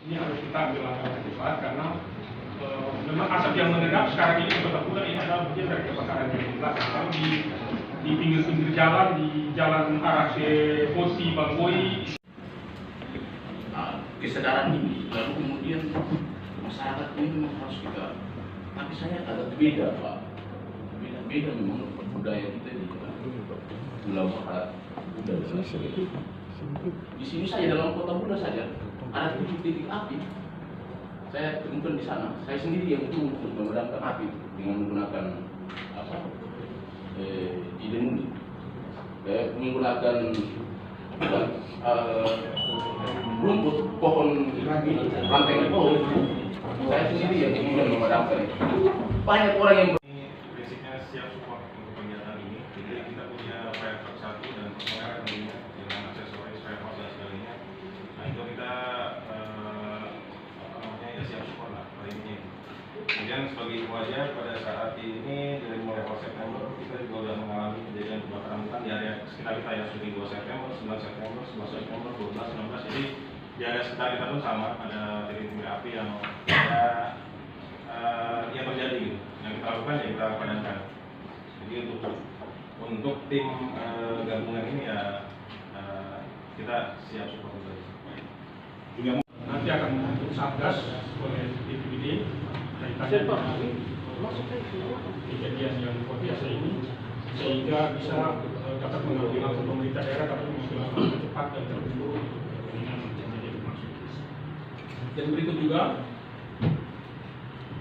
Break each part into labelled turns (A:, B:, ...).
A: Ini harus kita ambil langkah cepat karena memang asap yang mengendap sekarang ini di Kota Pulau ini adalah bagian dari kebakaran yang di belakang. Kalau di pinggir-pinggir jalan, di jalan arah Posi, Bangkoi.
B: Kesadaran ini, lalu kemudian masyarakat ini memang harus kita. Tapi saya agak beda, Pak. Beda memang budaya kita di Pulau Barat. Di sini saja dalam Kota Bula saja ada 7 titik api. Saya temukan di sana. Saya sendiri yang itu untuk memadamkan api dengan menggunakan ilmu. Saya menggunakan rumput pohon rantai pohon. Saya sendiri yang kemudian memadamkan itu. Banyak orang yang
C: basicnya siap support untuk kegiatan ini. Jadi kita punya fire truck 1 dan personel tentunya dengan aksesoris, spare part dan sebagainya. Nah itu kita ya siap support lah hari ini. Kemudian sebagai info aja pada saat ini dari mulai awal September kita juga sudah mengalami kejadian kebakaran hutan di area sekitar kita ya, seperti 2 September, 9 September, 11 September, 12, 16. Jadi di area sekitar kita pun sama ada titik-titik api yang yang terjadi gitu. Yang kita lakukan ya kita padamkan. Jadi untuk tim gabungan ini ya kita siap support juga.
A: Nanti akan membentuk satgas oleh BPBD kaitannya dengan kejadian yang luar biasa ini, sehingga bisa dapat mengambil langkah pemerintah daerah dapat mengambil langkah cepat dan terburu dengan kejadian bermaksud. Dan berikut juga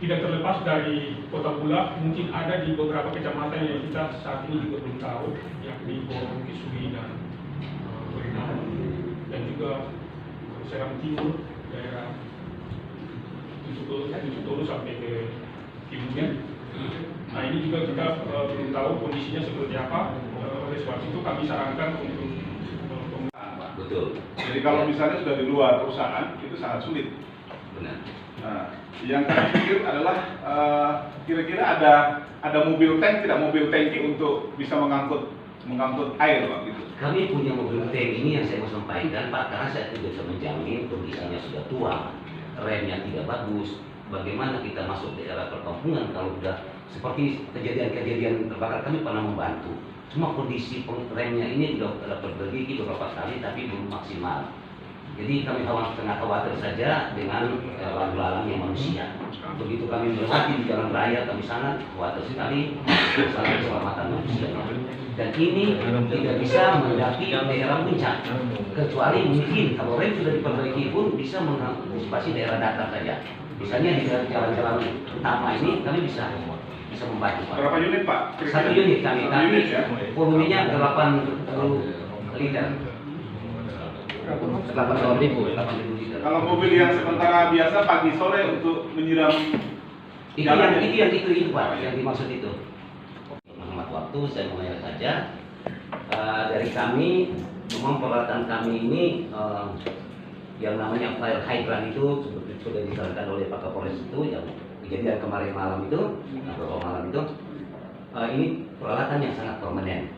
A: tidak terlepas dari Kota Bula, mungkin ada di beberapa kecamatan yang kita saat ini juga belum tahu, yakni Borong, Kisui, dan Berenang, dan juga Seram Timur, daerah Tujuh sampai ke timurnya. Nah ini juga kita belum tahu kondisinya seperti apa. Oleh sebab itu kami sarankan untuk
D: betul.
C: Jadi kalau misalnya sudah di luar perusahaan itu sangat sulit.
D: Benar.
C: Nah, yang kami pikir adalah kira-kira ada mobil tank, tidak mobil tangki untuk bisa mengangkut air, Pak, gitu.
D: Kami punya mobil tank ini yang saya mau sampaikan, Pak, karena saya tidak bisa menjamin kondisinya sudah tua, remnya tidak bagus. Bagaimana kita masuk di daerah perkampungan kalau sudah seperti kejadian-kejadian terbakar, kami pernah membantu. Cuma kondisi remnya ini sudah perbaiki beberapa kali tapi belum maksimal. Jadi kami sangat khawatir saja dengan lalu lalangnya manusia. Begitu kami melewati di jalan raya, kami sangat khawatir sekali masalah keselamatan manusia. Dan ini tidak bisa mendaki daerah puncak, kecuali mungkin kalau rem sudah diperbaiki pun bisa mengantisipasi daerah datar saja. Misalnya di jalan-jalan utama ini kami bisa membantu, Pak.
C: Berapa unit, Pak?
D: Satu unit kami, tapi
C: ya?
D: volumenya 80 liter. 80.000 liter.
C: Kalau mobil yang sementara biasa pagi sore untuk menyiram
D: itu Pak, yang dimaksud itu. Menghemat waktu, saya mengajar saja. Dari kami, memang peralatan kami ini yang namanya fire hydrant itu seperti sudah disarankan oleh Pak Kapolres itu, yang kejadian kemarin malam itu, beberapa malam itu, ini peralatan yang sangat permanen,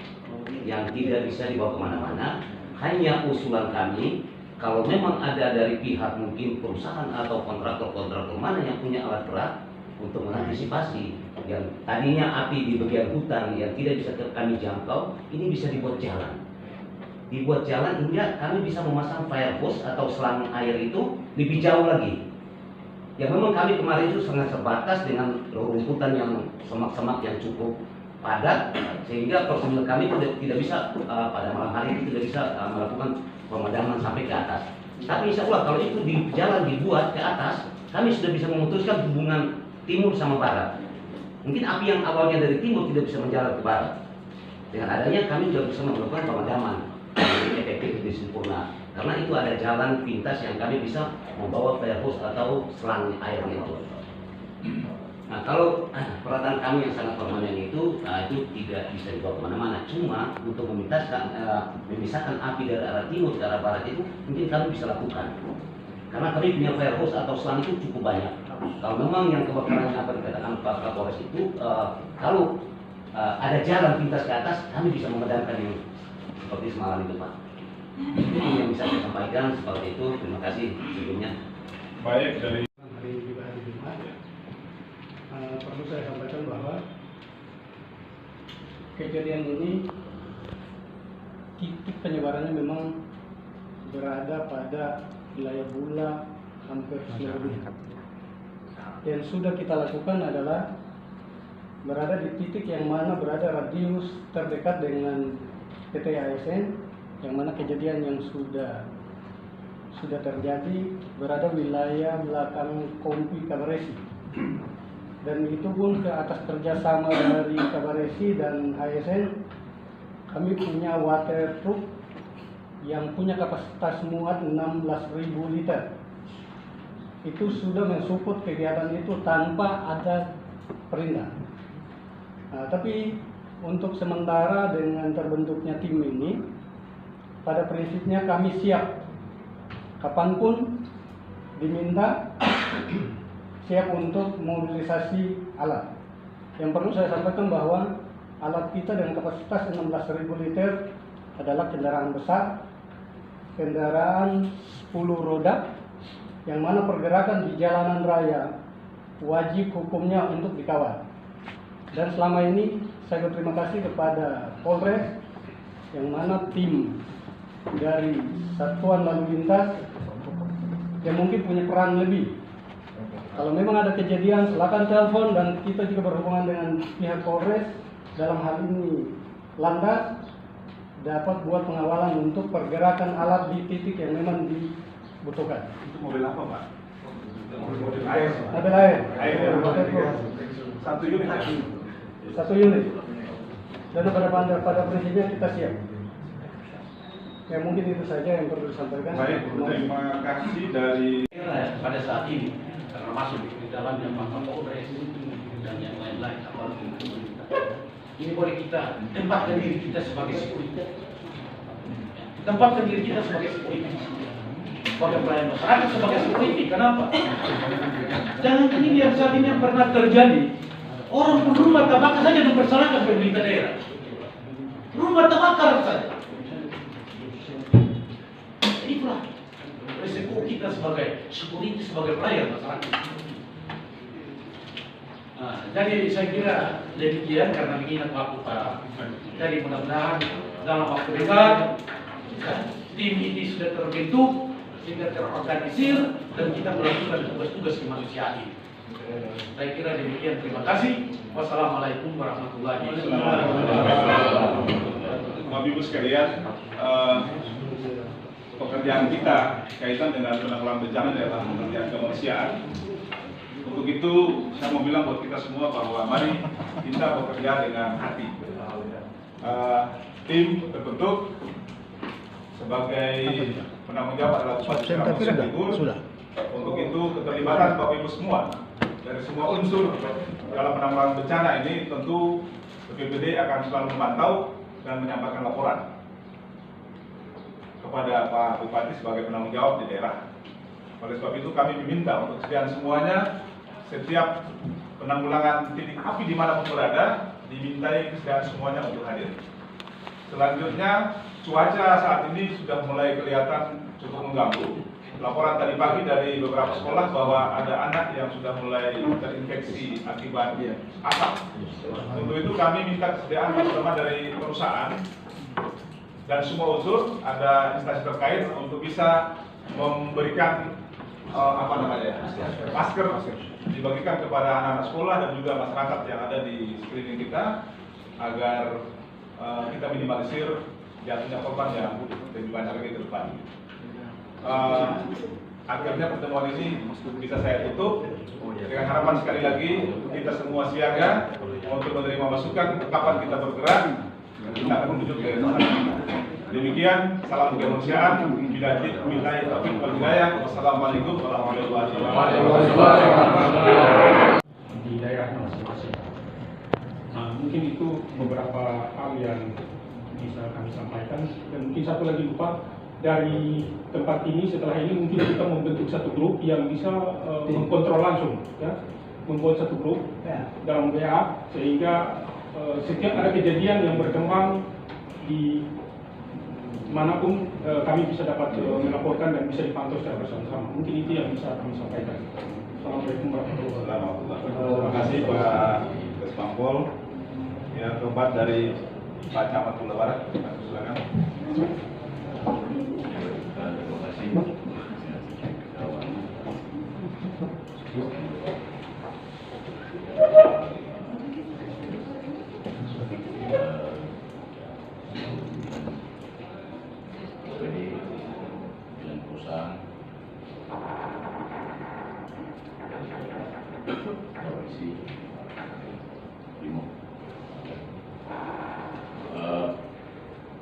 D: yang tidak bisa dibawa kemana-mana. Hanya usulan kami, kalau memang ada dari pihak mungkin perusahaan atau kontraktor mana yang punya alat berat untuk mengantisipasi yang tadinya api di bagian hutan yang tidak bisa kami jangkau, ini bisa dibuat jalan. Dibuat jalan hingga kami bisa memasang fire hose atau selang air itu lebih jauh lagi. Yang memang kami kemarin itu sangat terbatas dengan rumputan yang semak-semak yang cukup padat, sehingga personil kami tidak bisa pada malam hari itu tidak bisa melakukan pemadaman sampai ke atas. Tapi insya Allah kalau itu di jalan dibuat ke atas, kami sudah bisa memutuskan hubungan timur sama barat. Mungkin api yang awalnya dari timur tidak bisa menjalar ke barat. Dengan adanya kami sudah bisa melakukan pemadaman efektif di sempurna. Karena itu ada jalan pintas yang kami bisa membawa fire hose atau selang air itu. Nah kalau peralatan kami yang sangat permanen itu tidak bisa dibawa kemana-mana. Cuma untuk memisahkan api dari arah timur ke arah barat itu mungkin kami bisa lakukan. Karena kami punya fire hose atau selang itu cukup banyak. Kalau memang yang kebakaran apa dikatakan Pak Kapolres itu, kalau ada jalan pintas ke atas, kami bisa memadamkan yang seperti semalam itu, Pak. Ini yang bisa saya sampaikan seperti itu. Terima kasih sebelumnya.
E: Baik dari
F: hari juga hari Jumat. Perlu saya sampaikan bahwa kejadian ini titik penyebarannya memang berada pada wilayah Bula hampir seluruh. Yang sudah kita lakukan adalah berada di titik yang mana berada radius terdekat dengan PT ASN, yang mana kejadian yang sudah terjadi berada wilayah belakang Kompi Kabaresi, dan itu pun ke atas kerjasama dari Kabaresi dan ASN. Kami punya water truck yang punya kapasitas muat 16.000 liter. Itu sudah mensupport kegiatan itu tanpa ada perintah. Nah, tapi untuk sementara dengan terbentuknya tim ini, pada prinsipnya kami siap kapanpun diminta, siap untuk mobilisasi alat. Yang perlu saya sampaikan bahwa alat kita dengan kapasitas 16.000 liter adalah kendaraan besar, kendaraan 10 roda, yang mana pergerakan di jalanan raya wajib hukumnya untuk dikawal. Dan selama ini saya berterima kasih kepada Polres, yang mana tim dari Satuan Lalu Lintas yang mungkin punya peran lebih. Kalau memang ada kejadian, silakan telepon, dan kita juga berhubungan dengan pihak Polres. Dalam hal ini Landas dapat buat pengawalan untuk pergerakan alat di titik yang memang dibutuhkan.
E: itu mobil apa Pak? Mobil air.
F: Mobil air.
E: Satu unit ya?
F: Satu unit. Dan pada prinsipnya kita siap. Ya mungkin itu saja yang perlu disampaikan.
E: Baik, terima kasih dari
B: Pada saat ini karena masuk di dalamnya Pak Polres dan yang lain-lain, ini boleh kita tempatkan diri kita sebagai security. Tempatkan diri kita sebagai security. Sebagai pelayan masyarakat, sebagai security. Kenapa? Jangan ini yang saat ini yang pernah terjadi. Orang pun rumah terbakar saja mempersalahkan pemerintah daerah. Rumah terbakar saja. Itulah resiko kita sebagai security, sebagai pelayan masyarakat. Nah, jadi saya kira demikian karena mengingat waktu Pak. Jadi mudah-mudahan dalam waktu dekat tim ini sudah terbentuk, sehingga terorganisir dan kita melakukan tugas-tugas kemanusiaan. Saya kira demikian. Terima kasih. Wassalamualaikum warahmatullahi wabarakatuh.
E: Bapak Ibu sekalian, pekerjaan kita kaitan dengan penanggulangan bencana adalah pekerjaan kemanusiaan. Untuk itu saya mau bilang buat kita semua bahwa mari kita bekerja dengan hati. Tim terbentuk sebagai penanggung jawab adalah sudah. Untuk itu keterlibatan Bapak Ibu semua dari semua unsur dalam penanggulangan bencana ini tentu BPBD akan selalu memantau dan menyampaikan laporan kepada Pak Bupati sebagai penanggung jawab di daerah. Oleh sebab itu kami diminta untuk kesediaan semuanya, setiap penanggulangan titik api dimanapun berada, dimintai kesediaan semuanya untuk hadir. Selanjutnya, cuaca saat ini sudah mulai kelihatan cukup mengganggu. Laporan tadi pagi dari beberapa sekolah bahwa ada anak yang sudah mulai terinfeksi akibat asap. Untuk itu kami minta kesediaan teman-teman dari perusahaan dan semua unsur, ada instansi terkait untuk bisa memberikan masker dibagikan kepada anak-anak sekolah dan juga masyarakat yang ada di sekeliling kita agar kita minimalisir jatuhnya korban yang lebih banyak lagi ke depan. Akhirnya pertemuan ini bisa saya tutup dengan harapan sekali lagi kita semua siaga untuk menerima masukan kapan kita bergerak, kita akan menuju ke sana. Demikian, salam kemanusiaan, billahi taufiq wal hidayah. Wassalamualaikum warahmatullahi wabarakatuh.
A: Di daerah masing-masing. Nah, mungkin itu beberapa hal yang bisa kami sampaikan. Dan mungkin satu lagi lupa, dari tempat ini setelah ini mungkin kita membentuk satu grup yang bisa mengkontrol langsung, ya, membuat satu grup dalam WA sehingga setiap ada kejadian yang berkembang di manapun kami bisa dapat melaporkan dan bisa dipantau secara bersama-sama. Mungkin itu yang bisa kami sampaikan. Assalamualaikum warahmatullahi wabarakatuh.
E: Terima kasih Pak Kesbangpol. Ya, keempat dari Pak Camat Pulau Barat. Silakan.
B: Terima kasih.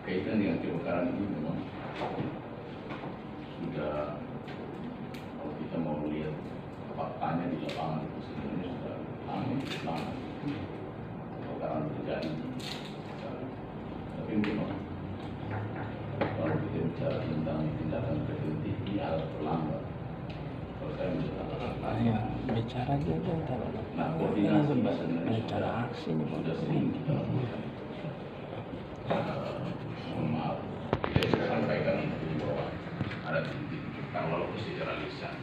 B: Kaitan dengan kebakaran ini memang sudah, kalau kita mau lihat faktanya di lapangan itu sebenarnya sudah lama kebakaran terjadi. Tapi memang kalau kita bicara tentang tindakan preventif ini hal terlambat. Kalau saya melihat
G: bicara juga
B: nah, koordinasi sebenarnya
G: bicara aksi
B: sudah sering kita lakukan. Mohon maaf, kita bisa sampaikan bahwa ada titik-titik walaupun secara lisan.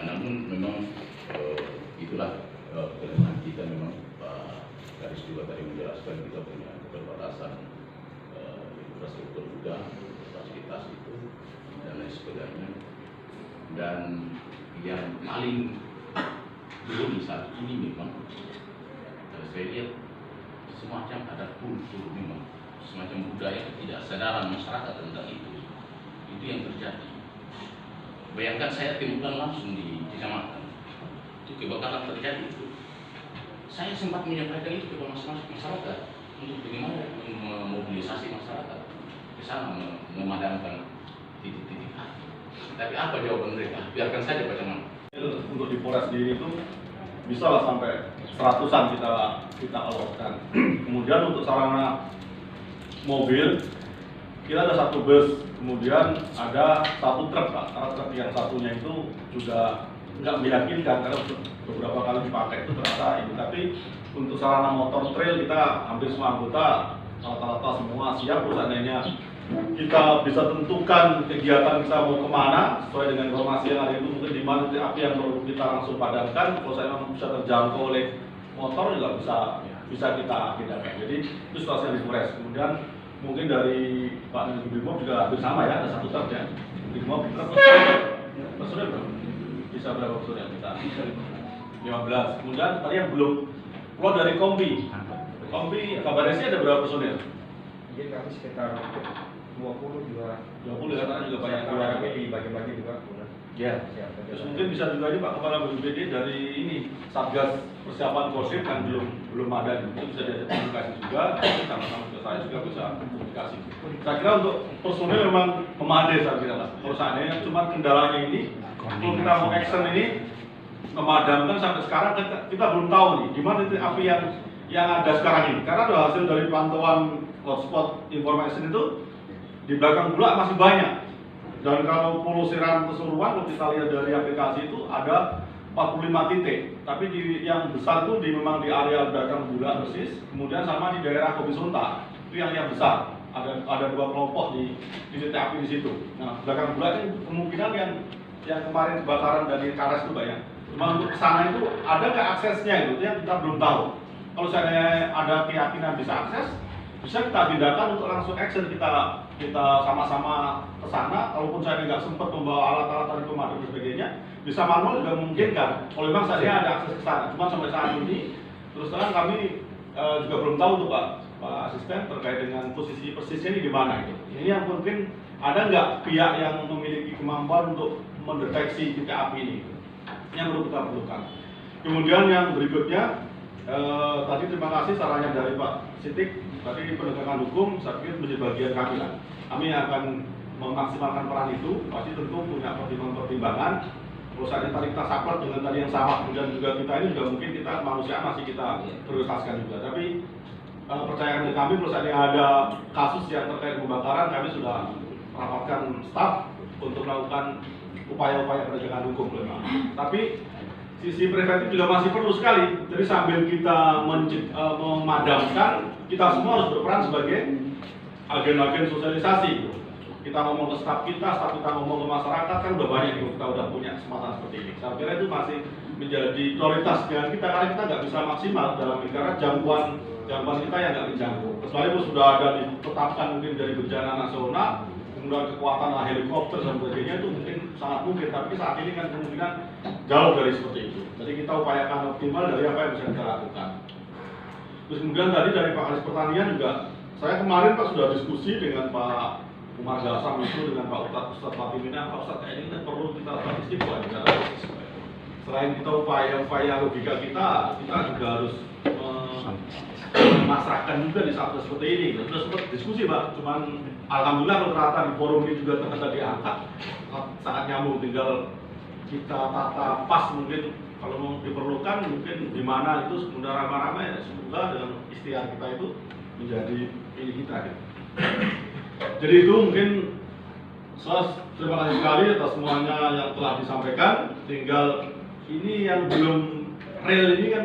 B: Namun memang itulah kelemahan kita memang. Garis juga tadi menjelaskan kita punya keterbatasan infrastruktur juga, fasilitas itu dan lain sebagainya. Dan yang paling belum saat ini memang saya lihat semacam ada kultur memang, semacam budaya ketidaksadaran masyarakat tentang itu yang terjadi. Bayangkan saya temukan langsung di kecamatan itu kebakaran terjadi itu. Saya sempat menyampaikan itu kepada masyarakat untuk bagaimana memobilisasi masyarakat ke sana memadamkan titik-titik api. Tapi apa jawaban mereka? Biarkan saja Pak Camat.
H: Untuk di Polres sendiri itu bisa lah sampai 100-an kita alokkan. Kemudian untuk sarana mobil kita ada 1 bus, kemudian ada 1 truk Pak. Karena truk yang satunya itu juga nggak meyakinkan karena beberapa kali dipakai itu terasa ini. Tapi untuk sarana motor trail kita hampir semua anggota rata-rata semua siap. Seandainya kita bisa tentukan kegiatan kita mau kemana sesuai dengan informasi yang ada itu, mungkin di mana titik api yang perlu kita langsung padamkan. Kalau saya memang bisa terjangkau oleh motor juga bisa kita tindakan. Jadi itu situasi di Polres. Kemudian mungkin dari Pak Dirjen Brimob juga hampir sama ya, ada 1 truk ya. Brimob personil bisa berapa personil kita? 15. Kemudian tadi yang belum keluar dari Kompi kabarnya sih ada berapa personil?
I: Mungkin kami sekitar 20 juga.
H: 20 karena juga banyak keluar.
I: Kami dibagi-bagi juga.
H: Ya. Terus mungkin bisa juga ini Pak Kepala BPBD dari ini Satgas Persiapan Kodim kan belum ada, itu bisa diajak komunikasi juga, sama-sama ke saya juga bisa komunikasi. Saya kira untuk personil memang memadai saya kira Mas. Perusahaannya cuma kendalanya ini untuk kita mau action ini memadamkan sampai sekarang kita belum tahu nih gimana titik api yang ada sekarang ini. Karena hasil dari pantauan hotspot information itu di belakang Bulak masih banyak. Dan kalau Pulusiran keseluruhan, kalau kita lihat dari aplikasi itu ada 45 titik. Tapi yang besar itu memang di area belakang Bulak persis, kemudian sama di daerah Kopi Sunta. Itu yang besar. Ada 2 kelompok di titik api di situ. Nah, belakang Bulak itu kemungkinan yang kemarin kebakaran dari Kares itu banyak. Cuma untuk kesana itu ada nggak aksesnya itu yang kita belum tahu. Kalau saya ada keyakinan bisa akses, bisa kita tindakan untuk langsung action kita sama-sama ke sana. Kalaupun saya nggak sempat membawa alat-alat dari pemadam dan sebagainya, bisa manual juga memungkinkan. Kalau memang saya ada akses ke sana. Cuma sampai saat ini terus terang kami juga belum tahu tuh Pak Asisten terkait dengan posisi persisnya ini di mana itu. Ini yang mungkin ada nggak pihak yang memiliki kemampuan untuk mendeteksi titik api ini. Ini yang perlu kita perlukan. Kemudian yang berikutnya tadi terima kasih sarannya dari Pak Sitik. Tadi penegakan hukum saya pikir menjadi bagian kami lah. Kami akan memaksimalkan peran itu, pasti tentu punya pertimbangan. Terus tadi kita saklek dengan tadi yang sama, kemudian juga kita ini juga mungkin kita manusia masih kita prioritaskan juga. Tapi percaya di kami, terus ada kasus yang terkait pembakaran, kami sudah merapatkan staf untuk melakukan upaya-upaya penegakan hukum. Tapi sisi preventif juga masih perlu sekali. Jadi sambil kita memadamkan, kita semua harus berperan sebagai agen-agen sosialisasi. Kita ngomong ke staf kita ngomong ke masyarakat, kan udah banyak yang kita udah punya kesempatan seperti ini. Saya kira itu masih menjadi prioritas dengan kita, karena kita nggak bisa maksimal dalam karena jangkauan kita yang nggak menjangkau. Kecuali sudah ada ditetapkan mungkin dari bencana nasional, kemudian kekuatan helikopter dan sebagainya, itu mungkin sangat mungkin. Tapi saat ini kan kemungkinan jauh dari seperti itu. Jadi kita upayakan optimal dari apa yang bisa kita lakukan. Terus kemudian tadi dari Pak Kadis Pertanian juga, saya kemarin Pak sudah diskusi dengan Pak Umar Gasam itu dengan Pak Ustadz Fatimina, Pak Ustadz kayaknya kita perlu kita statistik Pak. Selain kita upaya logika kita juga harus memasrahkan juga di saat seperti ini. Sudah sempat diskusi Pak, cuman alhamdulillah rata-rata di forum ini juga ternyata diangkat, sangat nyambung, tinggal kita tata pas mungkin kalau mau diperlukan mungkin di mana itu semudah ramai-ramai ya, semoga dengan ikhtiar kita itu menjadi ini kita gitu. Jadi itu mungkin saya terima kasih sekali atas semuanya yang telah disampaikan. Tinggal ini yang belum real ini kan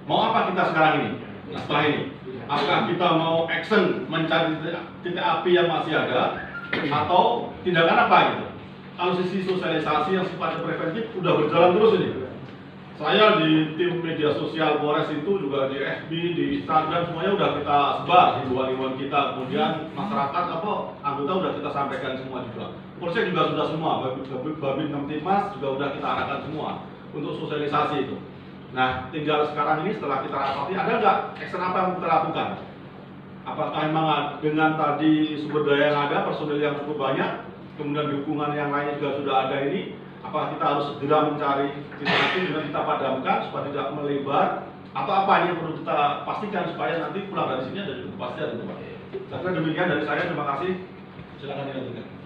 H: mau apa kita sekarang ini? Nah, setelah ini, apakah kita mau action mencari titik api yang masih ada atau tindakan apa gitu? Kalau sisi sosialisasi yang sifatnya preventif udah berjalan terus ini. Saya di tim media sosial Polres itu juga di FB, di Instagram semuanya udah kita sebar himbauan-himbauan kita, kemudian masyarakat anggota udah kita sampaikan semua juga. Polsek juga sudah semua, Babin Kamtipmas juga udah kita arahkan semua untuk sosialisasi itu. Nah, tinggal sekarang ini setelah kita rapati ada nggak action apa yang kita lakukan? Apakah memang dengan tadi sumber daya yang ada, personil yang cukup banyak, kemudian dukungan yang lainnya juga sudah ada ini, apakah kita harus segera mencari titik dan kita padamkan supaya tidak melebar, atau apa yang perlu kita pastikan supaya nanti pulang dari sini ada kepastian. Saya kira demikian dari saya, terima kasih. Silakan dilanjutkan.